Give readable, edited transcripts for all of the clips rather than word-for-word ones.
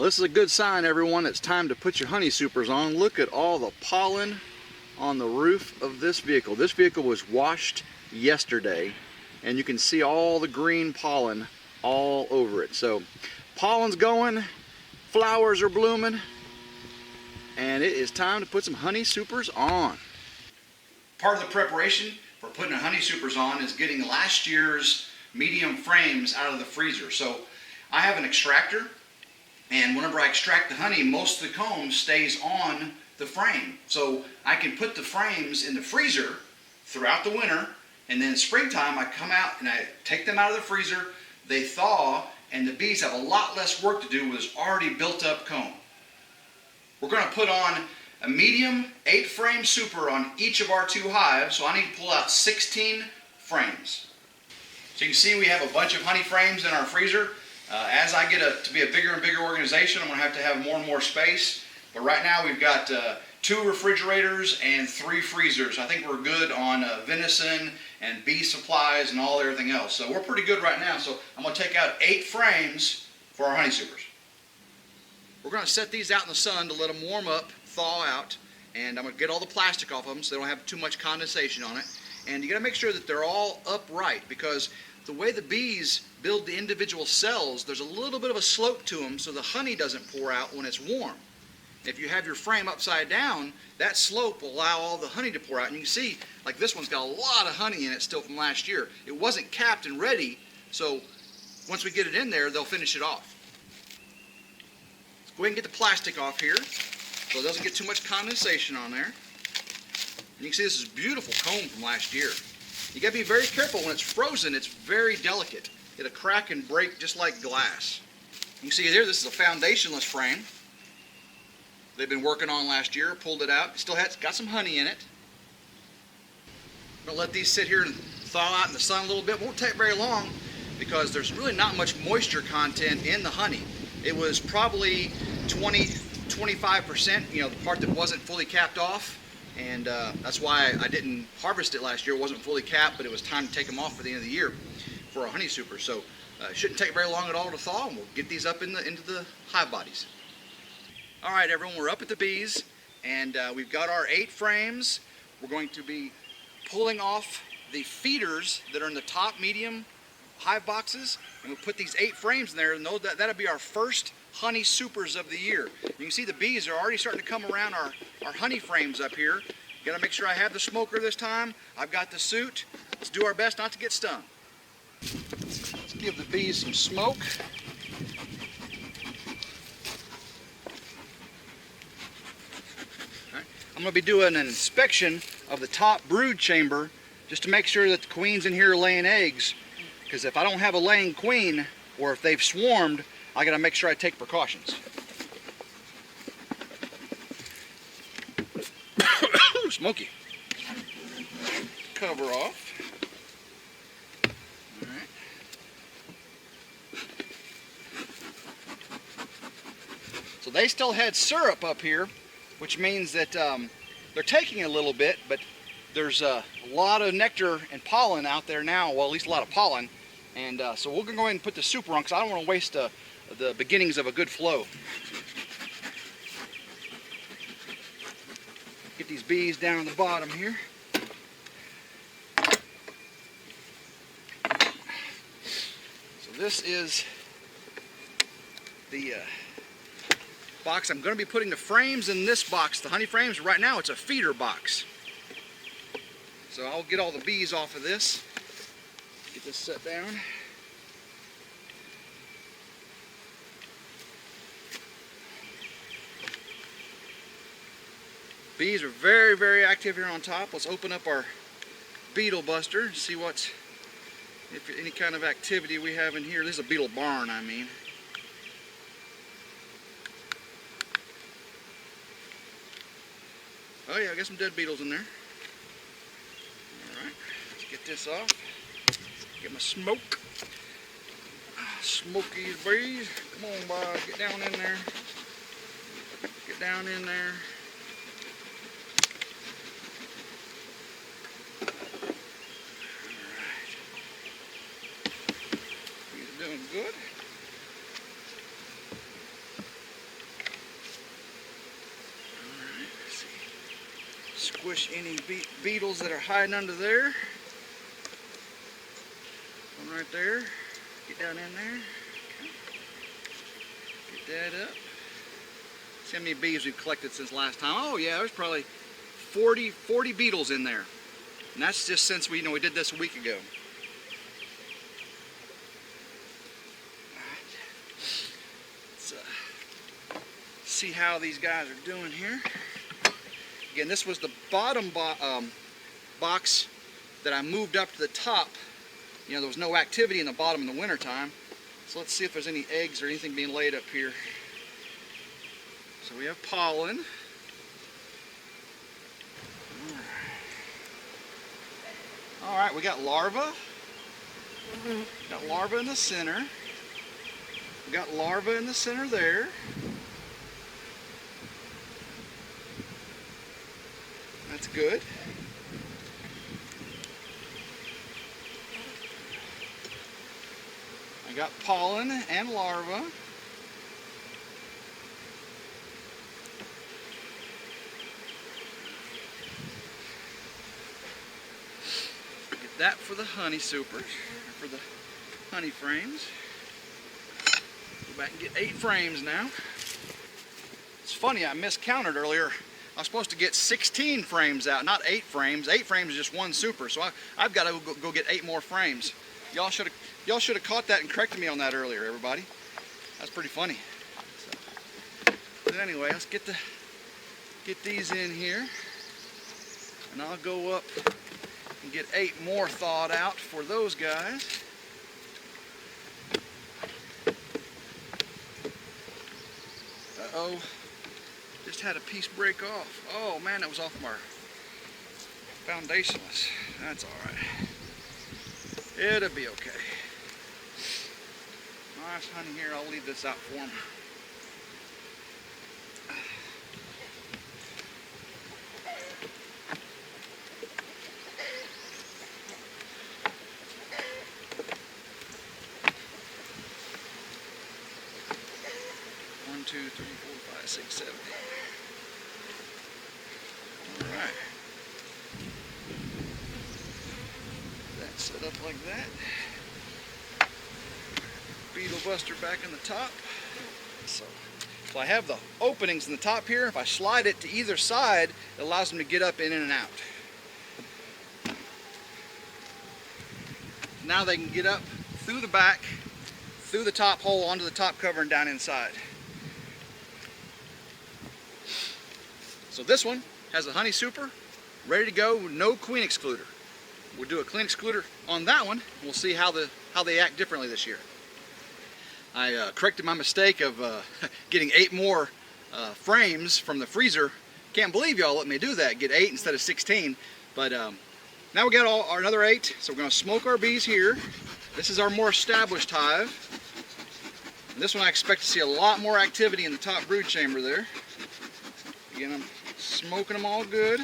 Well, this is a good sign, everyone. It's time to put your honey supers on. Look at all the pollen on the roof of this vehicle. This vehicle was washed yesterday, and you can see all the green pollen all over it. So pollen's going, flowers are blooming, and it is time to put some honey supers on. Part of the preparation for putting the honey supers on is getting last year's medium frames out of the freezer. So I have an extractor, and whenever I extract the honey, most of the comb stays on the frame. So I can put the frames in the freezer throughout the winter, and then in springtime I come out and I take them out of the freezer, they thaw, and the bees have a lot less work to do with this already built up comb. We're going to put on a medium 8-frame super on each of our 2 hives, so I need to pull out 16 frames. So you can see we have a bunch of honey frames in our freezer. As I get to be a bigger and bigger organization, I'm going to have more and more space. But right now we've got 2 refrigerators and 3 freezers. I think we're good on venison and bee supplies and everything else. So we're pretty good right now. So I'm going to take out 8 frames for our honey supers. We're going to set these out in the sun to let them warm up, thaw out, and I'm going to get all the plastic off of them so they don't have too much condensation on it. And you got to make sure that they're all upright, because the way the bees build the individual cells, there's a little bit of a slope to them so the honey doesn't pour out when it's warm. If you have your frame upside down, that slope will allow all the honey to pour out. And you can see, like this one's got a lot of honey in it still from last year. It wasn't capped and ready, so once we get it in there, they'll finish it off. Let's go ahead and get the plastic off here so it doesn't get too much condensation on there. And you can see this is beautiful comb from last year. You got to be very careful when it's frozen. It's very delicate. It'll crack and break just like glass. You can see here, this is a foundationless frame they've been working on last year. Pulled it out. It still has got some honey in it. I'm going to let these sit here and thaw out in the sun a little bit. Won't take very long because there's really not much moisture content in the honey. It was probably 20-25%, the part that wasn't fully capped off. And that's why I didn't harvest it last year. It wasn't fully capped, but it was time to take them off for the end of the year for a honey super. So it shouldn't take very long at all to thaw, and we'll get these up into the hive bodies. All right, everyone, we're up at the bees, and we've got our 8 frames. We're going to be pulling off the feeders that are in the top medium hive boxes, and we'll put these 8 frames in there, and that'll be our first honey supers of the year. You can see the bees are already starting to come around our honey frames up here. Got to make sure I have the smoker this time. I've got the suit. Let's do our best not to get stung. Let's give the bees some smoke. All right. I'm going to be doing an inspection of the top brood chamber just to make sure that the queens in here are laying eggs, because if I don't have a laying queen, or if they've swarmed, I got to make sure I take precautions. Smoky. Cover off. All right. So they still had syrup up here, which means that they're taking a little bit, but there's a lot of nectar and pollen out there now, well, at least a lot of pollen. And so we're going to go ahead and put the super on, because I don't want to waste the beginnings of a good flow. Get these bees down at the bottom here. So this is the box. I'm going to be putting the frames in this box, the honey frames. Right now it's a feeder box. So I'll get all the bees off of this. Get this set down. Bees are very, very active here on top. Let's open up our beetle buster and see if any kind of activity we have in here. This is a beetle barn, I mean. Oh yeah, I got some dead beetles in there. Alright, let's get this off. Get my smoke. Smoke these bees. Come on, Bob, get down in there. Get down in there. Good. Squish any beetles that are hiding under there. One right there. Get down in there. Okay. Get that up. See how many bees we've collected since last time. Oh yeah, there's probably 40 beetles in there. And that's just since we did this a week ago. Let's see how these guys are doing here. Again, this was the bottom box that I moved up to the top. There was no activity in the bottom in the winter time. So let's see if there's any eggs or anything being laid up here. So we have pollen. All right, we got larvae. Got larvae in the center. We got larvae in the center there. That's good. I got pollen and larvae. Get that for the honey supers, for the honey frames. Go back and get 8 frames now. It's funny, I miscounted earlier. I was supposed to get 16 frames out, not 8 frames. 8 frames is just one super, so I've got to go get 8 more frames. Y'all should have caught that and corrected me on that earlier, everybody. That's pretty funny. But anyway, let's get these in here, and I'll go up and get 8 more thawed out for those guys. Uh-oh. Just had a piece break off. Oh man, that was off my foundationless. That's alright. It'll be okay. Nice honey here, I'll leave this out for them. One, 2, 3, 4, 5, 6, 7, 8. Alright. That's set up like that. Beetle buster back in the top. So I have the openings in the top here. If I slide it to either side, it allows them to get up in and out. Now they can get up through the back, through the top hole, onto the top cover and down inside. So this one has a honey super, ready to go, no queen excluder. We'll do a queen excluder on that one. We'll see how they act differently this year. I corrected my mistake of getting 8 more frames from the freezer. Can't believe y'all let me do that, get 8 instead of 16. But now we got another 8, so we're going to smoke our bees here. This is our more established hive. And this one I expect to see a lot more activity in the top brood chamber there. Again, I'm smoking them all good.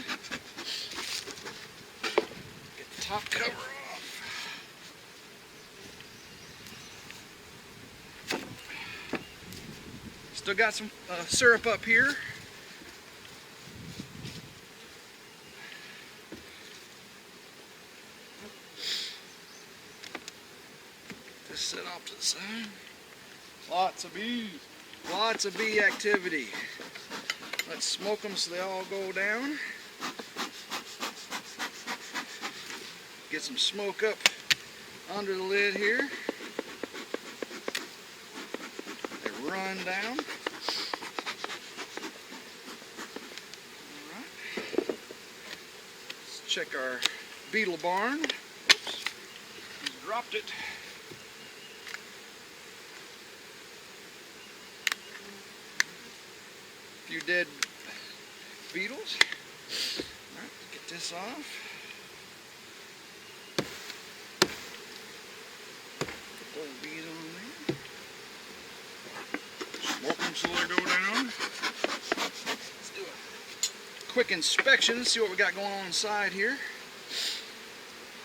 Get the top cover off. Still got some syrup up here. Get this set off to the side. Lots of bees. Lots of bee activity. Let's smoke them so they all go down. Get some smoke up under the lid here. They run down. Alright. Let's check our beetle barn. Oops. Just dropped it. A few dead beetles. Alright, get this off. Put those bees on there. Smoke them so they go down. Let's do a quick inspection, see what we got going on inside here.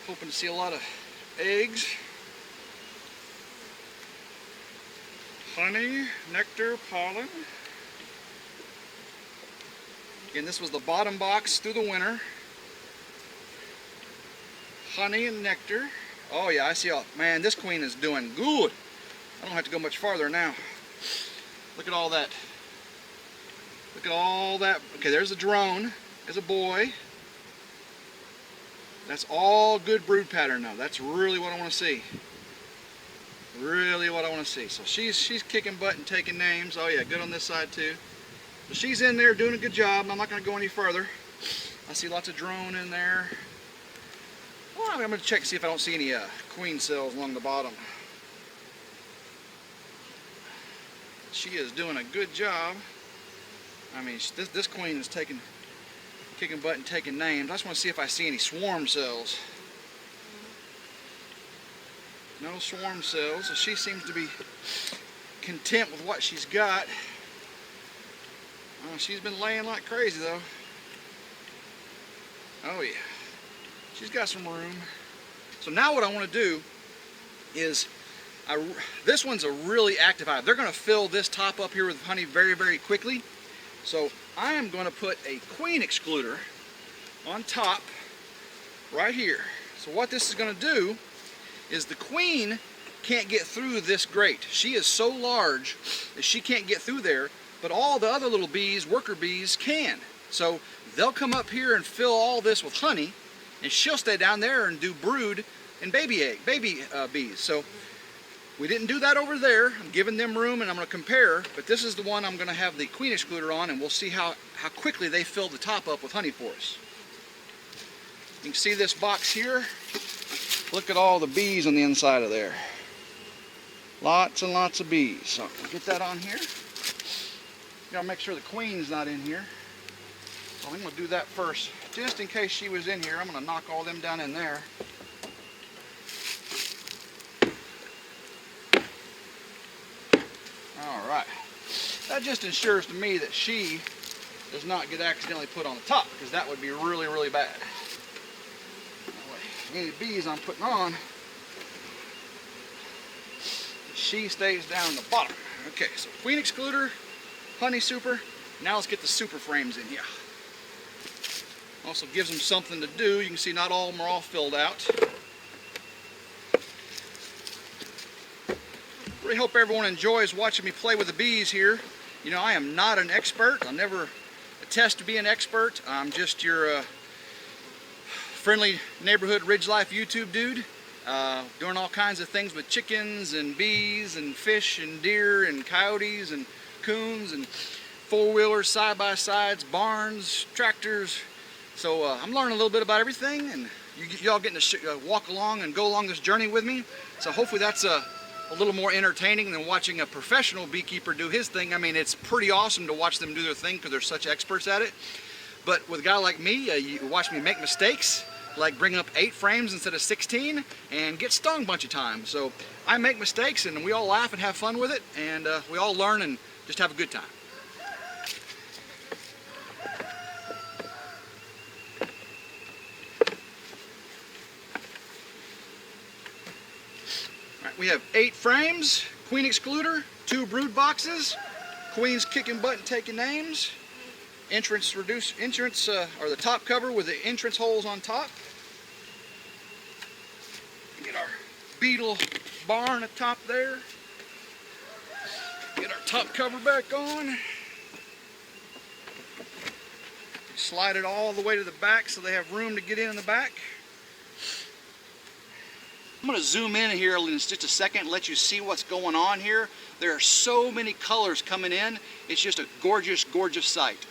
Hoping to see a lot of eggs, honey, nectar, pollen. Again, this was the bottom box through the winter. Honey and nectar. Oh yeah, I see. Oh man, this queen is doing good. I don't have to go much farther now. Look at all that. Look at all that. Okay, there's a drone. There's a boy. That's all good brood pattern though. That's really what I want to see. Really what I want to see. So she's kicking butt and taking names. Oh yeah, good on this side too. So she's in there doing a good job. I'm not going to go any further. I see lots of drone in there. Well, I'm going to check to see if I don't see any queen cells along the bottom. She is doing a good job. I mean, this queen is kicking butt and taking names. I just want to see if I see any swarm cells. No swarm cells. So she seems to be content with what she's got. She's been laying like crazy though. Oh yeah. She's got some room. So now what I want to do is, this one's a really active hive. They're going to fill this top up here with honey very, very quickly. So I am going to put a queen excluder on top right here. So what this is going to do is the queen can't get through this grate. She is so large that she can't get through there, but all the other little bees, worker bees, can. So they'll come up here and fill all this with honey, and she'll stay down there and do brood and baby bees. So we didn't do that over there. I'm giving them room and I'm going to compare, but this is the one I'm going to have the queen excluder on, and we'll see how quickly they fill the top up with honey for us. You can see this box here. Look at all the bees on the inside of there. Lots and lots of bees. So I'll get that on here. Gotta make sure the queen's not in here. So I'm gonna do that first. Just in case she was in here, I'm gonna knock all them down in there. All right. That just ensures to me that she does not get accidentally put on the top, because that would be really, really bad. Any bees I'm putting on, she stays down in the bottom. Okay, so queen excluder, honey super. Now let's get the super frames in here. Also gives them something to do. You can see not all of them are all filled out. Really hope everyone enjoys watching me play with the bees here. You know, I am not an expert. I'll never attest to be an expert. I'm just your friendly neighborhood RidgeLife YouTube dude, doing all kinds of things with chickens and bees and fish and deer and coyotes and coons and four-wheelers, side-by-sides, barns, tractors. So I'm learning a little bit about everything, and y'all getting to walk along and go along this journey with me. So hopefully that's a little more entertaining than watching a professional beekeeper do his thing. I mean, it's pretty awesome to watch them do their thing because they're such experts at it. But with a guy like me, you watch me make mistakes, like bring up 8 frames instead of 16 and get stung a bunch of times. So I make mistakes and we all laugh and have fun with it, and we all learn and just have a good time. All right, we have 8 frames, queen excluder, 2 brood boxes, queens kicking butt and taking names, entrance or the top cover with the entrance holes on top. Get our beetle barn at top there. Get our top cover back on. Slide it all the way to the back so they have room to get in the back. I'm going to zoom in here in just a second and let you see what's going on here. There are so many colors coming in. It's just a gorgeous, gorgeous sight.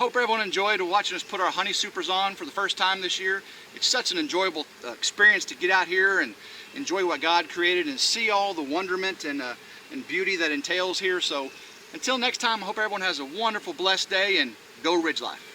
hope everyone enjoyed watching us put our honey supers on for the first time this year. It's such an enjoyable experience to get out here and enjoy what God created and see all the wonderment and beauty that entails here. So until next time, I hope everyone has a wonderful, blessed day, and go RidgeLife.